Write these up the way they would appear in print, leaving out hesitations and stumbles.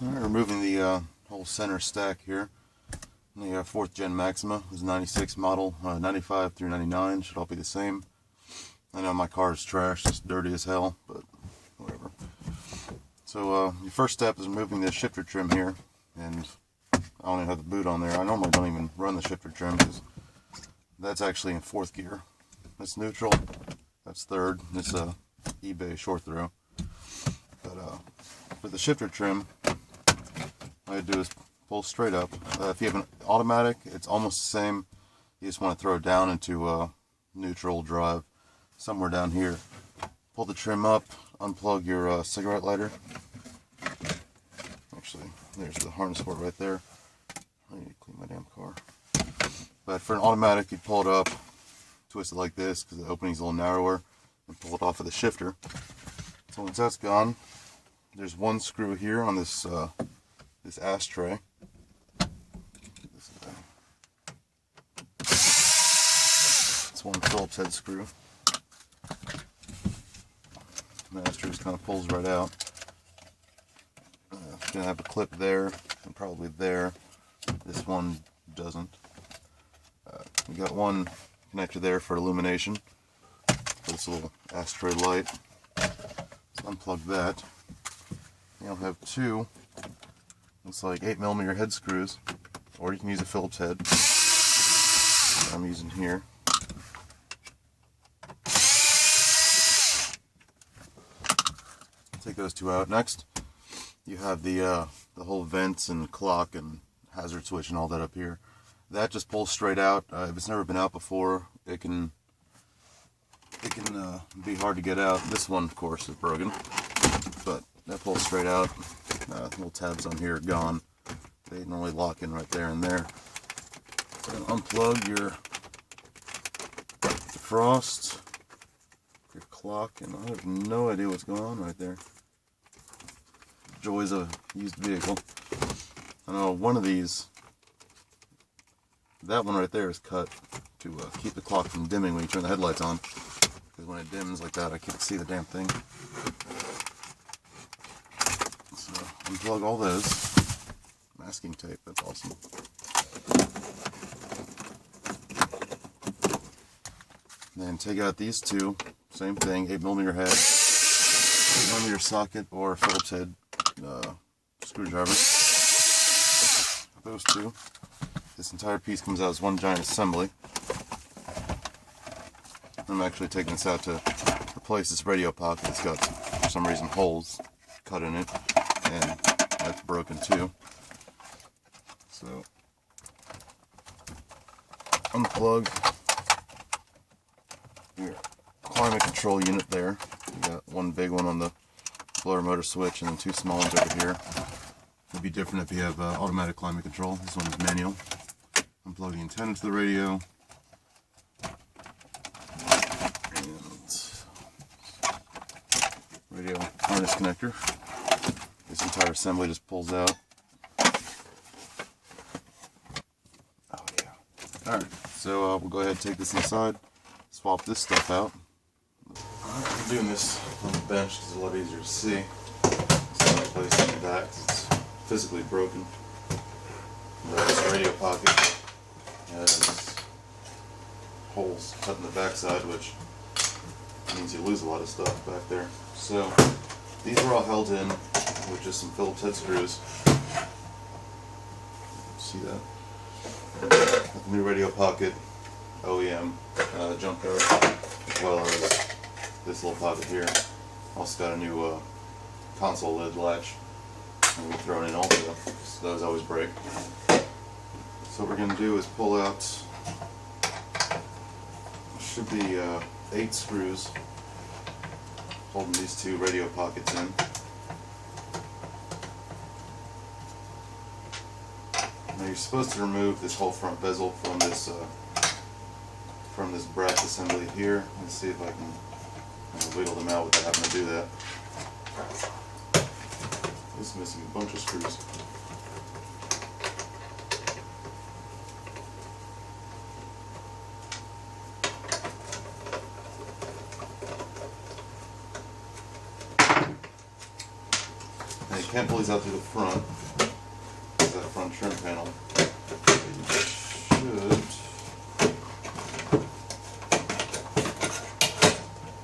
Alright, removing the whole center stack here. The 4th gen Maxima is 96 model, 95 through 99 should all be the same. I know my car is trashed, it's dirty as hell, but whatever. So your first step is removing the shifter trim here, and I don't even have the boot on there. I normally don't even run the shifter trim because that's actually in 4th gear. That's neutral, that's 3rd, it's a eBay short throw. But for the shifter trim, all I do is pull straight up. If you have an automatic, it's almost the same. You just want to throw it down into neutral drive, somewhere down here. Pull the trim up, unplug your cigarette lighter. Actually, there's the harness for it right there. I need to clean my damn car. But for an automatic, you pull it up, twist it like this because the opening's a little narrower, and pull it off of the shifter. So once that's gone, there's one screw here on this this ashtray. It's one Phillips head screw. The ashtray just kind of pulls right out. It's gonna have a clip there and probably there. This one doesn't. We got one connector there for illumination for this little ashtray light. Let's unplug that. You'll have two, looks like 8mm head screws, or you can use a Phillips head. I'm using here. Take those two out. Next, you have the whole vents and clock and hazard switch and all that up here. That just pulls straight out. If it's never been out before, it can be hard to get out. This one, of course, is broken, but that pulls straight out. Little tabs on here are gone. They normally lock in right there and there. So unplug your defrost, your clock, and I have no idea what's going on right there. Joys of a used vehicle. I know one of these, that one right there is cut to keep the clock from dimming when you turn the headlights on. Because when it dims like that, I can't see the damn thing. So unplug all those. Masking tape, that's awesome. Then take out these two, same thing, 8mm head, 8mm socket or Phillips head screwdriver. Those two. This entire piece comes out as one giant assembly. I'm actually taking this out to replace this radio pocket. It's got, for some reason, holes cut in it, and that's broken too. So, unplug your climate control unit there. You got one big one on the blower motor switch and then two small ones over here. It'd be different if you have automatic climate control. This one is manual. Unplug the antenna to the radio. Radio harness connector. This entire assembly just pulls out. Oh yeah. Alright, so we'll go ahead and take this inside, swap this stuff out. I'm doing this on the bench because it's a lot easier to see. It's not placed in the back because it's physically broken. This radio pocket has holes cut in the backside, which means you lose a lot of stuff back there. So these are all held in with just some Phillips head screws. See that? With the new radio pocket, OEM jump guard, as well as this little pocket here. Also got a new console lid latch, and we've thrown in also, so those always break. So what we're going to do is pull out, should be 8 screws holding these two radio pockets in. Now you're supposed to remove this whole front bezel from this brass assembly here. Let's see if I can wiggle them out without having to do that. This is missing a bunch of screws. you can't pull these out through the front. There's that front trim panel. You should.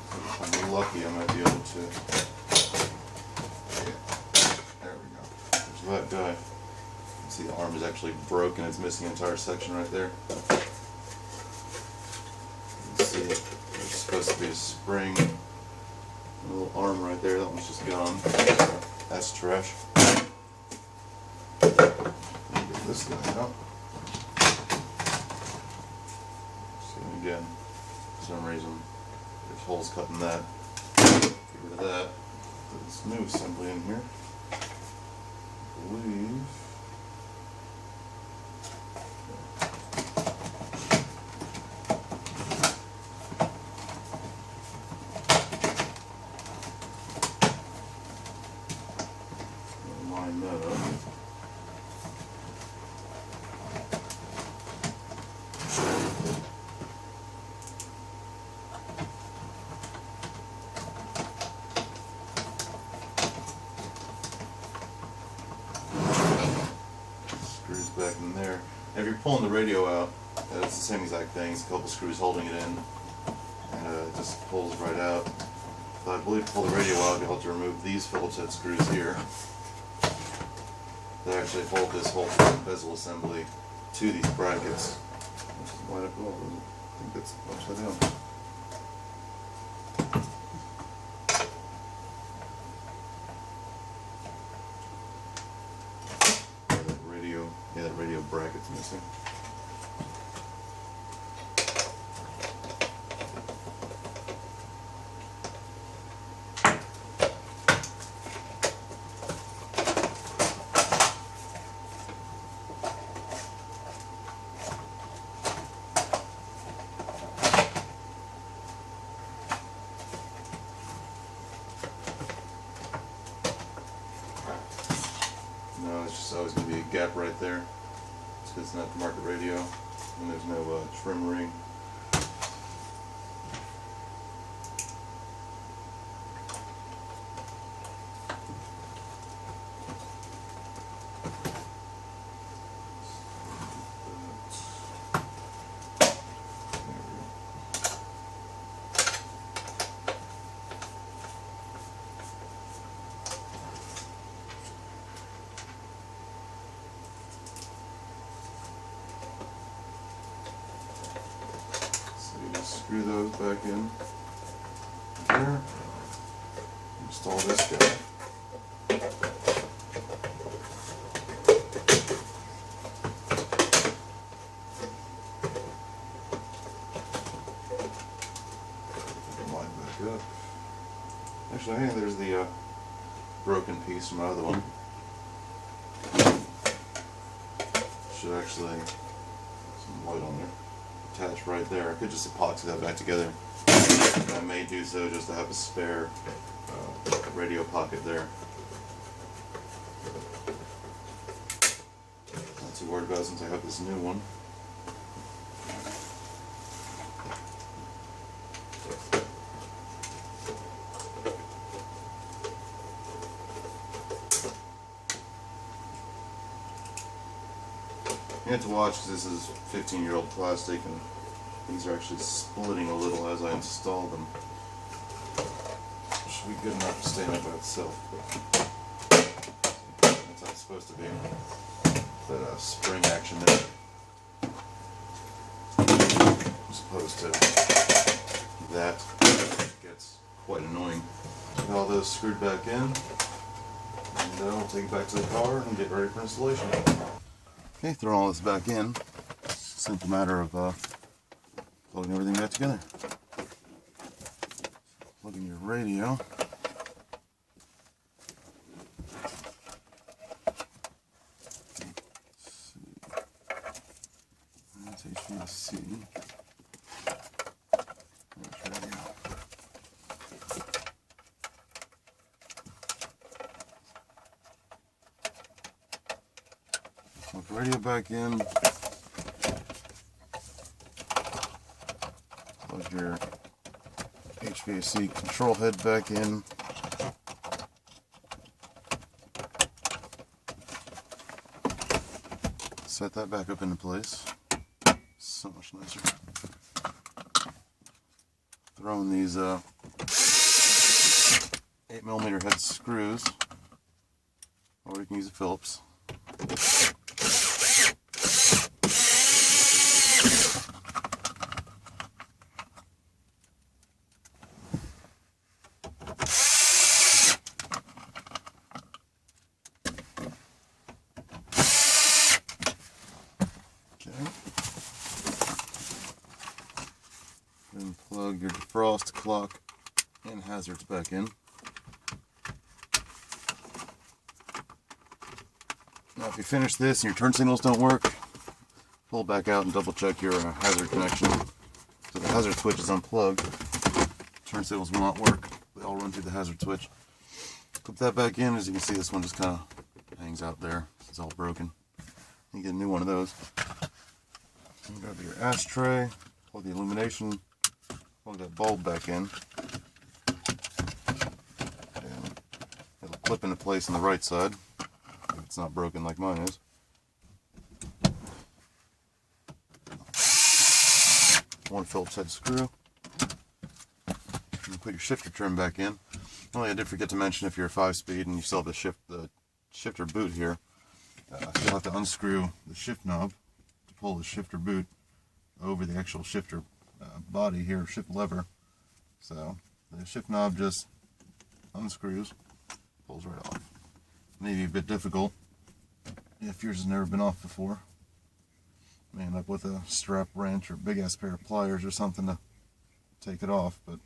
If I'm lucky, I might be able to. Yeah, there we go. There's that guy. See, the arm is actually broken. It's missing an entire section right there. You can see there's supposed to be a spring. A little arm right there. That one's just gone. That's trash. Get this guy out. See, again, for some reason, there's holes cut in that. Get rid of that. Put this new assembly in here. I believe. Line that up. Screws back in there. If you're pulling the radio out, it's the same exact thing. It's a couple screws holding it in, and it just pulls right out. But I believe to pull the radio out, you'll have to remove these Phillips head screws here. They actually hold this whole front bezel assembly to these brackets. Which is wide up. Oh, I think that's upside down. That radio bracket's missing. No, it's just always going to be a gap right there. It's because it's an aftermarket radio, and there's no trim ring. Screw those back in here. Install this guy. Line back up. Actually, I think there's the broken piece from my other one. Should actually some white on there. Attached right there. I could just epoxy that back together. I may do so just to have a spare radio pocket there. Not too worried about it since I have this new one. You have to watch because this is 15-year-old plastic and these are actually splitting a little as I install them. It should be good enough to stand up by itself. That's how it's supposed to be. That spring action there. As opposed to that. It gets quite annoying. Get all those screwed back in. And we'll take it back to the car and get ready for installation. Okay, throwing all this back in. Simple matter of plugging everything back together. Plugging your radio. Let's see. That's HVAC. There's radio. Plug the radio back in. Plug your HVAC control head back in. set that back up into place. So much nicer. Throw in these 8mm head screws, or you can use a Phillips. Then plug your defrost, clock, and hazards back in. Now if you finish this and your turn signals don't work, pull back out and double check your hazard connection. So the hazard switch is unplugged. Turn signals will not work. They all run through the hazard switch. Clip that back in. As you can see, this one just kind of hangs out there. It's all broken. You get a new one of those. And grab your ashtray, plug the illumination, plug that bulb back in, and it'll clip into place on the right side if it's not broken like mine is. One Phillips head screw. And put your shifter trim back in. Only I did forget to mention, if you're a 5-speed and you still have the shifter boot here, you'll have to unscrew the shift knob to pull the shifter boot over the actual shifter body here, shift lever. So the shift knob just unscrews, pulls right off. Maybe a bit difficult if yours has never been off before. May end up with a strap wrench or big ass pair of pliers or something to take it off, but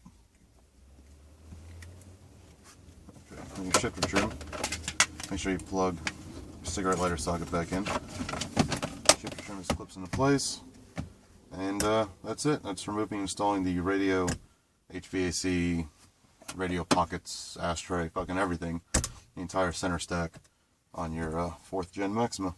okay, and your shifter trim, make sure you plug your cigarette lighter socket back in. Shifter trim just clips into place, and that's it. That's removing and installing the radio, HVAC, radio pockets, ashtray, fucking everything, the entire center stack on your 4th gen Maxima.